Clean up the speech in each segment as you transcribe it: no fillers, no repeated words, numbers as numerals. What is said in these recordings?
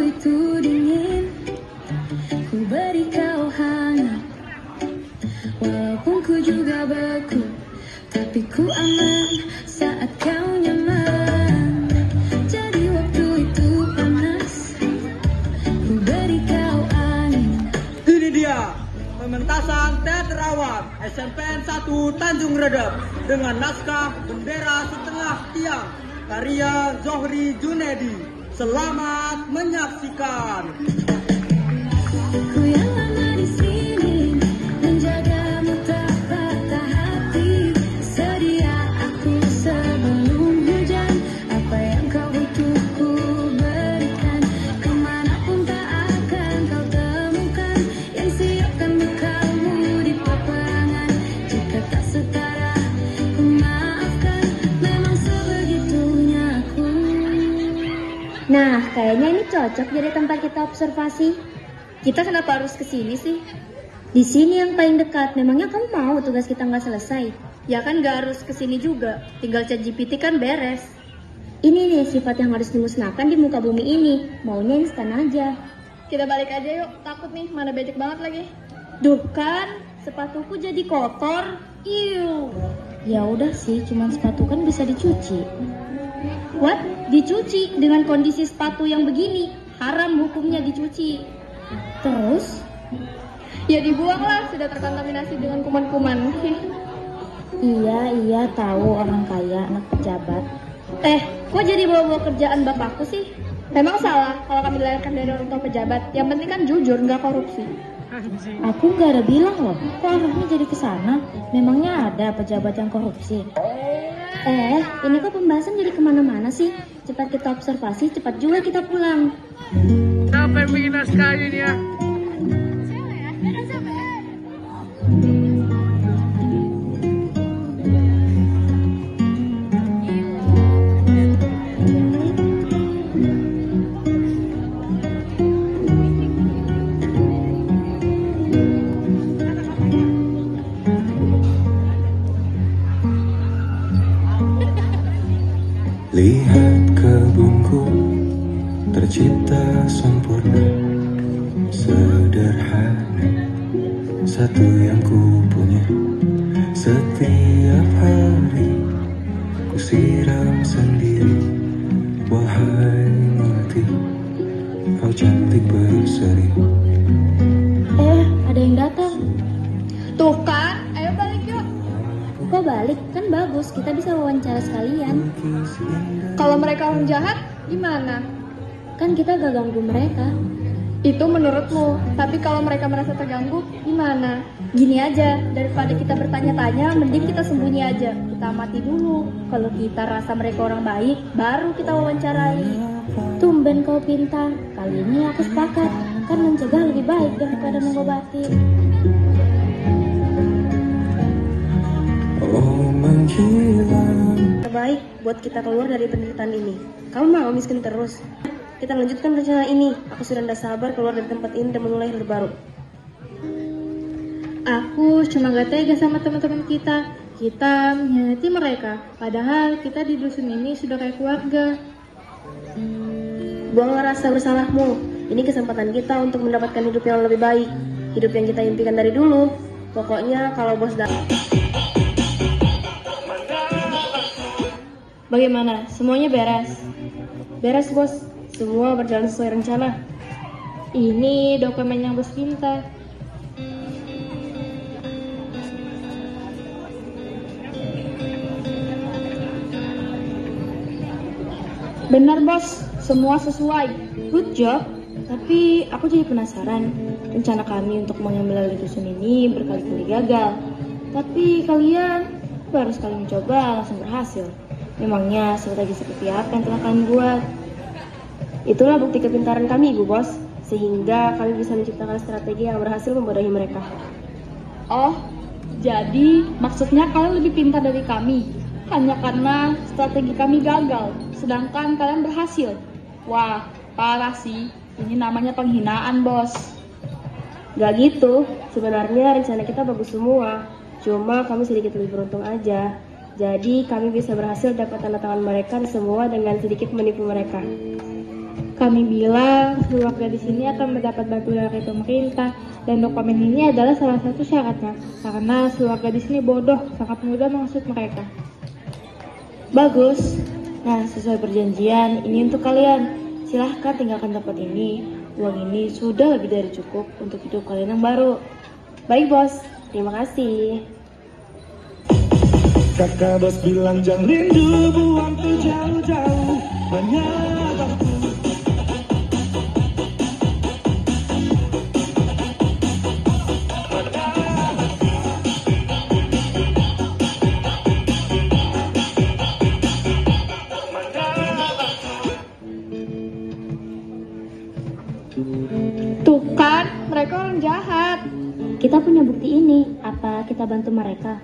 itu dingin, ku beri kau hangat. Walaupun ku juga beku, tapi ku aman saat kau nyaman. Jadi waktu itu panas, ku beri kau angin. Ini dia pementasan teaterawan SMPN 1 Tanjung Redep dengan naskah Bendera Setengah Tiang karya Zohri Junedi. Selamat menyaksikan. Ku yang lama di sini menjagamu tak patah hati. Sedia aku sebelum hujan, apa yang kau butuh ku berikan. Kemanapun tak akan kau temukan yang siapkan bekalmu di peperangan. Jika tak setara ku maafkan, memang sebegitunya aku. Nah, kayaknya ini cocok jadi tempat kita observasi. Kita kenapa harus kesini sih? Di sini yang paling dekat. Memangnya kamu mau tugas kita nggak selesai? Ya kan gak harus kesini juga. Tinggal chat GPT kan beres. Ini nih sifat yang harus dimusnahkan di muka bumi ini. Maunya instan aja. Kita balik aja yuk. Takut nih, mana becek banget lagi. Duh kan, sepatuku jadi kotor. Iu. Ya udah sih, cuman sepatu kan bisa dicuci. What? Dicuci dengan kondisi sepatu yang begini? Haram hukumnya dicuci. Terus? Ya dibuang lah, sudah terkontaminasi dengan kuman-kuman. Iya tahu orang kaya, anak pejabat. Kok jadi bawa-bawa kerjaan bapakku sih? Memang salah kalau kami dilahirkan dari orang tua pejabat. Yang penting kan jujur, nggak korupsi. Aku nggak ada bilang loh. Kok arahnya jadi ke sana? Memangnya ada pejabat yang korupsi? Ini kok pembahasan jadi kemana-mana sih? Cepat kita observasi, cepat juga kita pulang. Siapa yang bikin naskah ini ya? Lihat kebunku tercipta sempurna, sederhana, satu yang ku punya. Setiap hari ku siram sendiri. Wahai melati, kau cantik berseri. Ada yang datang. Tuh kan, ayo balik yuk. Kok balik? Kan bagus, kita bisa wawancara sekalian. Kalau mereka orang jahat, gimana? Kan kita gak ganggu mereka. Itu menurutmu, tapi kalau mereka merasa terganggu, gimana? Gini aja, daripada kita bertanya-tanya, mending kita sembunyi aja. Kita amati dulu. Kalau kita rasa mereka orang baik, baru kita wawancarai. Tumben kau pintar. Kali ini aku sepakat. Kan mencegah lebih baik daripada mengobati. Oh menghilang. Terbaik buat kita keluar dari penderitaan ini. Kamu mau miskin terus? Kita lanjutkan rencana ini. Aku sudah tidak sabar keluar dari tempat ini dan memulai hidup baru. Aku cuma gak tega sama teman-teman kita. Kita menyakiti mereka. Padahal kita di dusun ini sudah kayak keluarga. Buanglah rasa bersalahmu. Ini kesempatan kita untuk mendapatkan hidup yang lebih baik. Hidup yang kita impikan dari dulu. Pokoknya kalau bos datang. Bagaimana? Semuanya beres? Beres bos. Semua berjalan sesuai rencana. Ini dokumen yang bos minta. Benar bos, semua sesuai. Good job. Tapi aku jadi penasaran. Rencana kami untuk mengambil alih dusun ini berkali-kali gagal. Tapi kalian baru sekali mencoba langsung berhasil. Memangnya strategi seperti apa yang telah kalian buat? Itulah bukti kepintaran kami, Ibu Bos. Sehingga kami bisa menciptakan strategi yang berhasil membodohi mereka. Oh, jadi maksudnya kalian lebih pintar dari kami. Hanya karena strategi kami gagal, sedangkan kalian berhasil. Wah, parah sih. Ini namanya penghinaan, bos. Gak gitu, sebenarnya rencana kita bagus semua. Cuma kami sedikit lebih beruntung aja. Jadi kami bisa berhasil dapat tanda tangan mereka semua dengan sedikit menipu mereka. Kami bilang seluruh warga di sini akan mendapat bantuan dari pemerintah dan dokumen ini adalah salah satu syaratnya karena seluruh warga di sini bodoh, sangat mudah menghasut mereka. Bagus. Nah, sesuai perjanjian, ini untuk kalian. Silahkan tinggalkan tempat ini. Uang ini sudah lebih dari cukup untuk hidup kalian yang baru. Baik, Bos. Terima kasih. Kakak bos bilang jangan rindu, buang tuh jauh-jauh. Banyak waktu. Tuh kan, mereka orang jahat. Kita punya bukti ini. Apa kita bantu mereka?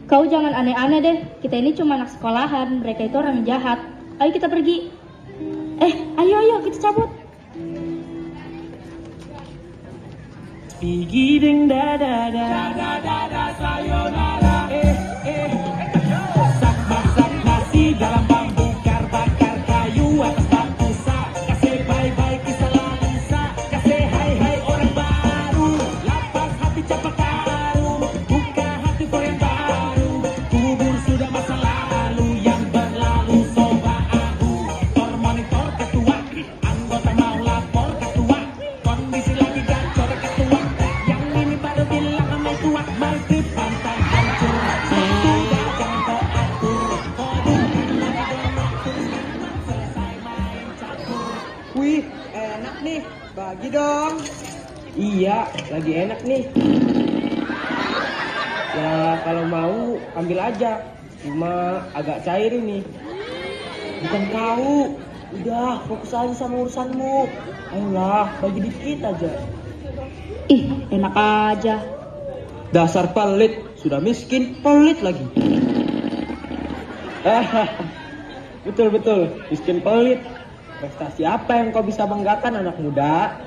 Kau jangan aneh-aneh deh. Kita ini cuma anak sekolahan, mereka itu orang jahat. Ayo kita pergi. Ayo kita cabut. Pigi ding da da da da da da sayonara. Masak nasi dalam bambu bakar kayu atas batu sa. Kasih bye-bye kisah Lisa. Kasih hai orang baru. Lapas hati capak karung. Buka hati for yang baru. Kubur sudah masa lalu yang berlalu. Soba aku monitor ketua. Anggota mau lapor ketua. Kondisi lagi gacor ketua. Yang ini baru bilang sama tua. Maghrib pantai hancur. Satu dagang kau atur. Selesai main catur. Wih, enak nih. Bagi dong. Iya, lagi enak nih. Ya kalau mau ambil aja. Cuma agak cair ini. Bukan kau. Udah fokus aja sama urusanmu. Ayolah, bagi dikit aja. Ih, enak aja. Dasar pelit. Sudah miskin, pelit lagi. Betul, miskin pelit. Prestasi apa yang kau bisa banggakan anak muda?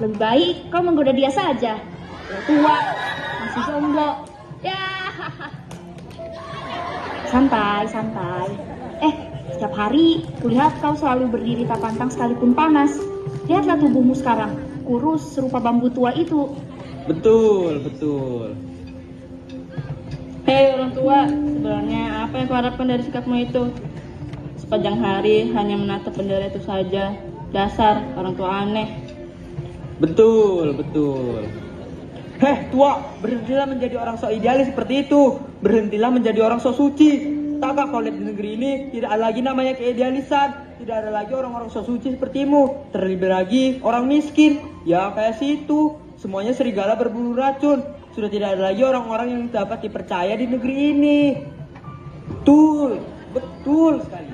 Lebih baik kau menggoda dia saja. Udah tua, masih jomblo. Ya. Santai. Setiap hari kulihat kau selalu berdiri tak pantang sekalipun panas. Lihatlah tubuhmu sekarang, kurus serupa bambu tua itu. Betul. Hei orang tua, sebenarnya apa yang kau harapkan dari sikapmu itu? Sepanjang hari hanya menatap bendera itu saja. Dasar orang tua aneh. Betul. Heh tua, berhentilah menjadi orang so idealis seperti itu. Berhentilah menjadi orang so suci. Takkah kau lihat di negeri ini tidak ada lagi namanya keidealisan. Tidak ada lagi orang-orang so suci sepertimu. Terlebih lagi orang miskin. Ya kayak situ. Semuanya serigala berbulu racun. Sudah tidak ada lagi orang-orang yang dapat dipercaya di negeri ini. Betul sekali.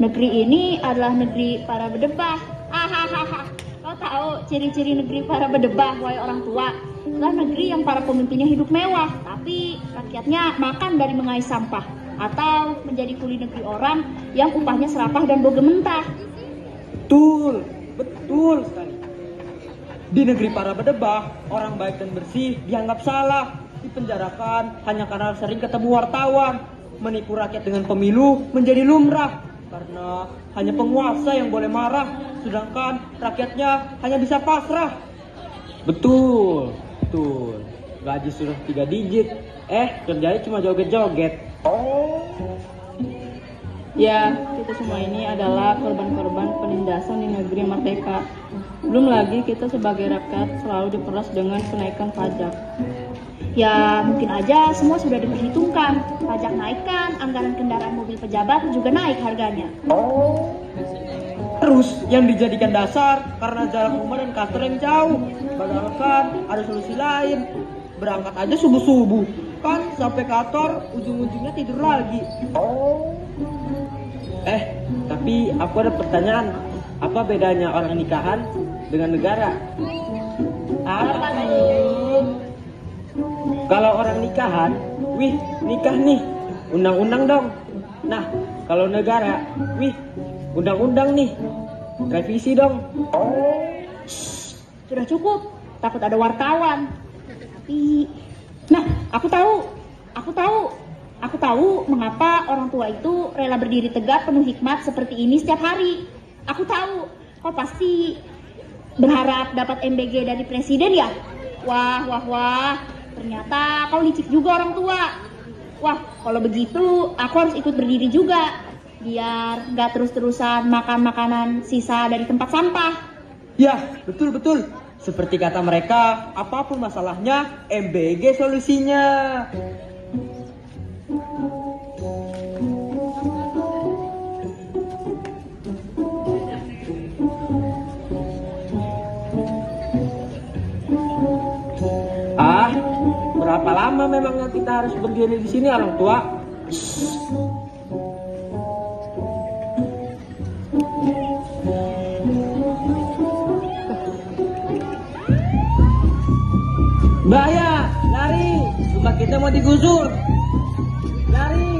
Negeri ini adalah negeri para berdebah. Kau tahu ciri-ciri negeri para berdebah, wahai orang tua? Adalah negeri yang para pemimpinnya hidup mewah, tapi rakyatnya makan dari mengais sampah. Atau menjadi kuli negeri orang yang upahnya serapah dan bau mentah. Betul sekali. Di negeri para bedebah, orang baik dan bersih dianggap salah, dipenjarakan hanya karena sering ketemu wartawan. Menipu rakyat dengan pemilu menjadi lumrah karena hanya penguasa yang boleh marah, sedangkan rakyatnya hanya bisa pasrah. Betul, betul. Gaji sudah 3 digit, kerjanya cuma joget-joget. Ya, kita semua ini adalah korban-korban penindasan di negeri merdeka. Belum lagi kita sebagai rakyat selalu diperas dengan kenaikan pajak. Ya, mungkin aja semua sudah diperhitungkan. Pajak naikkan, anggaran kendaraan mobil pejabat juga naik harganya. Terus yang dijadikan dasar karena jarak rumah dan kantor yang jauh. Padahal kan ada solusi lain. Berangkat aja subuh-subuh, kan sampai kantor ujung-ujungnya tidur lagi. Tapi aku ada pertanyaan. Apa bedanya orang nikahan dengan negara? Apa tuh? Kalau orang nikahan, nikah nih, undang-undang dong. Nah, kalau negara, undang-undang nih, revisi dong. Sudah cukup, takut ada wartawan. Tapi, aku tahu mengapa orang tua itu rela berdiri tegak penuh hikmat seperti ini setiap hari. Aku tahu, kau pasti berharap dapat MBG dari presiden ya? Wah, ternyata kau licik juga orang tua. Wah, kalau begitu aku harus ikut berdiri juga, biar gak terus-terusan makan makanan sisa dari tempat sampah. Ya, betul. Seperti kata mereka, apapun masalahnya, MBG solusinya. Berapa lama memangnya kita harus berdiri di sini orang tua? Bahaya, lari! Rumah kita mau digusur. Lari!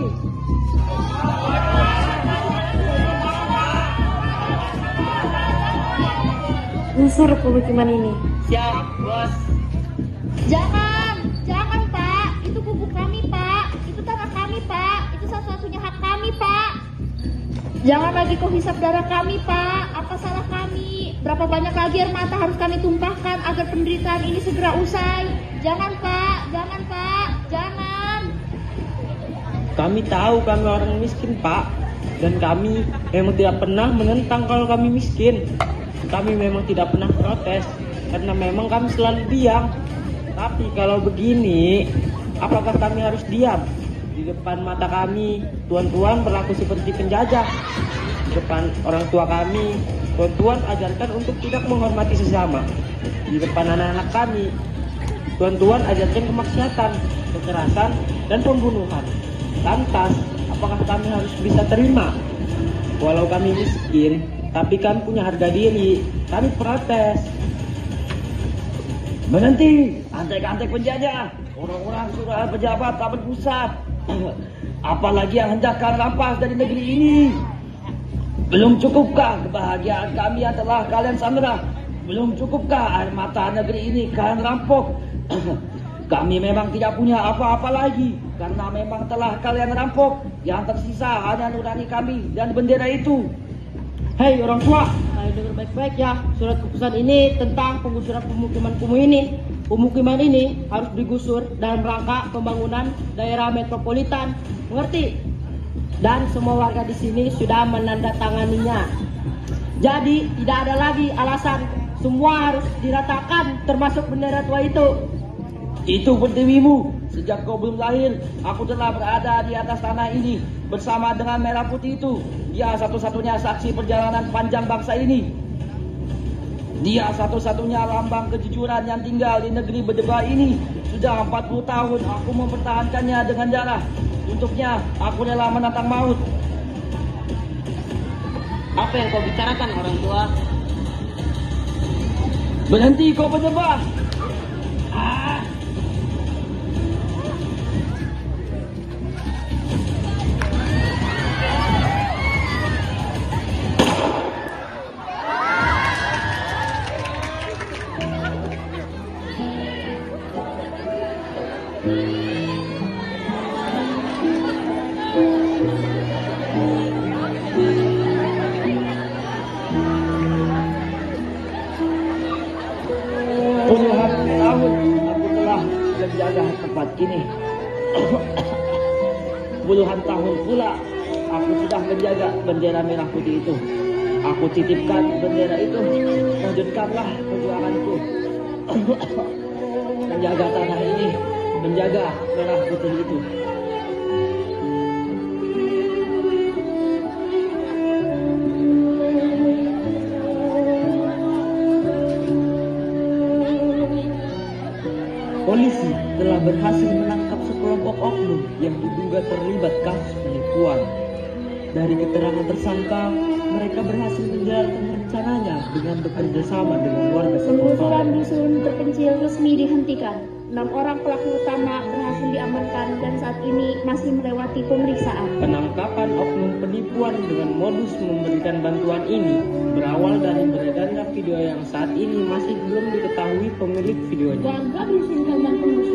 Gusur pemukiman ini. Siap, bos. Jangan Pak, itu gubuk kami Pak, itu tanah kami Pak, itu satu-satunya hak kami Pak. Jangan lagi kau hisap darah kami Pak, apa salah kami? Berapa banyak lagi air mata harus kami tumpahkan agar penderitaan ini segera usai? Jangan Pak, jangan. Kami tahu kami orang miskin, Pak. Dan kami memang tidak pernah menentang kalau kami miskin. Kami memang tidak pernah protes karena memang kami selalu diam. Tapi kalau begini, apakah kami harus diam? Di depan mata kami, tuan-tuan berlaku seperti penjajah. Di depan orang tua kami, tuan-tuan ajarkan untuk tidak menghormati sesama. Di depan anak-anak kami, tuan-tuan ajarkan kemaksiatan, kekerasan, dan pembunuhan. Lantas, apakah kami harus bisa terima? Walau kami miskin, tapi kami punya harga diri. Kami protes. Berhenti, antek-antek penjajah, orang-orang suruhan pejabat tabet pusat. Apalagi yang hendak kalian rampas dari negeri ini? Belum cukupkah kebahagiaan kami yang telah kalian sandera? Belum cukupkah air mata negeri ini kalian rampok? Kami memang tidak punya apa-apa lagi karena memang telah kalian rampok. Yang tersisa hanya nurani kami dan bendera itu. Hei orang tua, ayo dengar baik-baik ya. Surat keputusan ini tentang penggusuran pemukiman kumuh ini. Pemukiman ini harus digusur dalam rangka pembangunan daerah metropolitan. Mengerti? Dan semua warga di sini sudah menandatanganinya. Jadi tidak ada lagi alasan, semua harus diratakan termasuk bendera tua itu. Itu pertiwimu. Sejak kau belum lahir, aku telah berada di atas tanah ini bersama dengan merah putih itu. Dia satu-satunya saksi perjalanan panjang bangsa ini. Dia satu-satunya lambang kejujuran yang tinggal di negeri bedebah ini. Sudah 40 tahun aku mempertahankannya dengan darah. Untuknya aku rela menantang maut. Apa yang kau bicarakan orang tua? Berhenti kau bedebah. Puluhan tahun aku telah menjaga tempat ini. Puluhan tahun pula aku sudah menjaga bendera merah putih itu. Aku titipkan bendera itu, wujudkanlah perjuanganku. Menjaga tanah ini, menjaga merah putih itu. Polisi telah berhasil menangkap sekelompok oknum yang diduga terlibat kasus penipuan. Dari keterangan tersangka, mereka berhasil menjalankan rencananya dengan bekerja sama dengan warga Penggusuran setempat. dusun terpencil resmi dihentikan. 6 orang pelaku utama berhasil diamankan dan saat ini masih melewati pemeriksaan. Penangkapan oknum penipuan dengan modus memberikan bantuan ini berawal dari beredarnya video yang saat ini masih belum diketahui pemilik videonya. Gagal diizinkan dan penggusuran